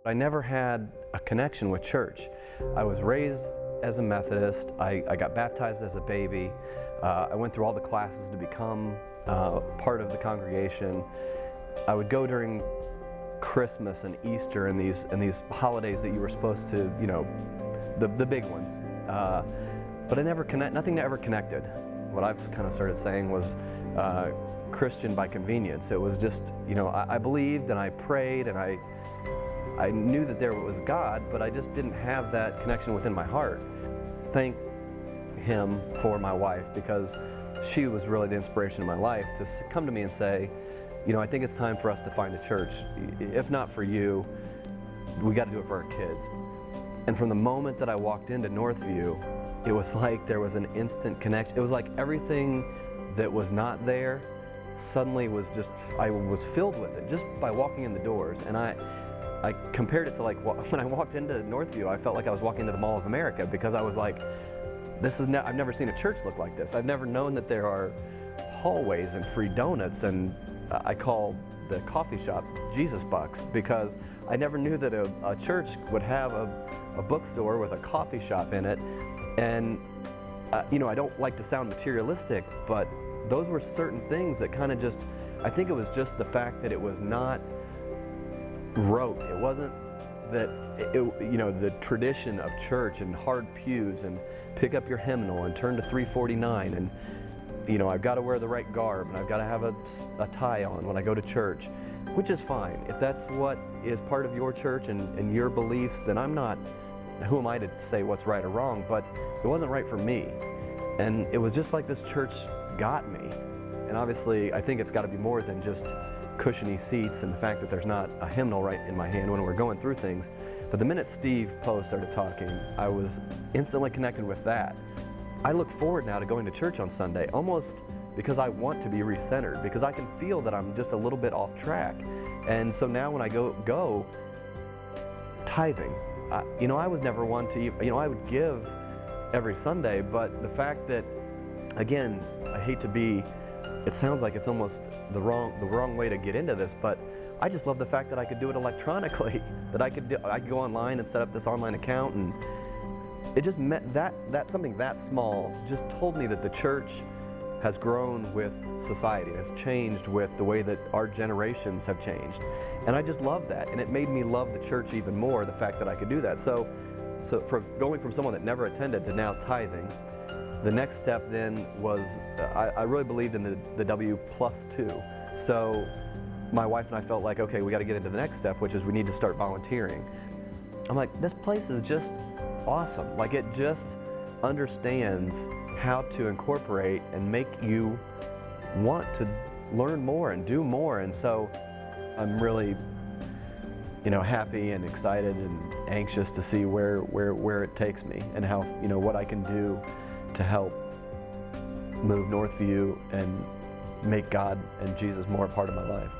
I never had a connection with church. I was raised as a Methodist. I got baptized as a baby. I went through all the classes to become part of the congregation. I would go during Christmas and Easter and these holidays that you were supposed to, the big ones. But nothing ever connected. What I've kind of started saying was Christian by convenience. It was just, I believed and I prayed and I knew that there was God, but I just didn't have that connection within my heart. Thank Him for my wife, because she was really the inspiration of my life to come to me and say, I think it's time for us to find a church. If not for you, we got to do it for our kids. And from the moment that I walked into Northview, it was like there was an instant connection. It was like everything that was not there suddenly was just, I was filled with it just by walking in the doors. And I compared it to like when I walked into Northview, I felt like I was walking into the Mall of America, because I was like, I've never seen a church look like this. I've never known that there are hallways and free donuts, and I call the coffee shop Jesus Bucks, because I never knew that a church would have a bookstore with a coffee shop in it. And I don't like to sound materialistic, but those were certain things that kind of just, I think it was just the fact that it was not rote. It wasn't that, the tradition of church and hard pews and pick up your hymnal and turn to 349 and, I've got to wear the right garb and I've got to have a tie on when I go to church, which is fine. If that's what is part of your church and your beliefs, then who am I to say what's right or wrong? But it wasn't right for me. And it was just like this church got me. And obviously, I think it's got to be more than just cushiony seats and the fact that there's not a hymnal right in my hand when we're going through things. But the minute Steve Poe started talking, I was instantly connected with that. I look forward now to going to church on Sunday, almost because I want to be recentered, because I can feel that I'm just a little bit off track. And so now when I go tithing, I was never one to, I would give every Sunday, but the fact that, again, I hate to be, it sounds like it's almost the wrong way to get into this, but I just love the fact that I could do it electronically, that I could go online and set up this online account, and it just meant that something that small just told me that the church has grown with society, has changed with the way that our generations have changed. And I just love that, and it made me love the church even more, the fact that I could do that. So for going from someone that never attended to now tithing, the next step then was, I really believed in the W+2. So my wife and I felt like, okay, we got to get into the next step, which is we need to start volunteering. I'm like, this place is just awesome. Like, it just understands how to incorporate and make you want to learn more and do more. And so I'm really, happy and excited and anxious to see where it takes me and how, what I can do to help move Northview and make God and Jesus more a part of my life.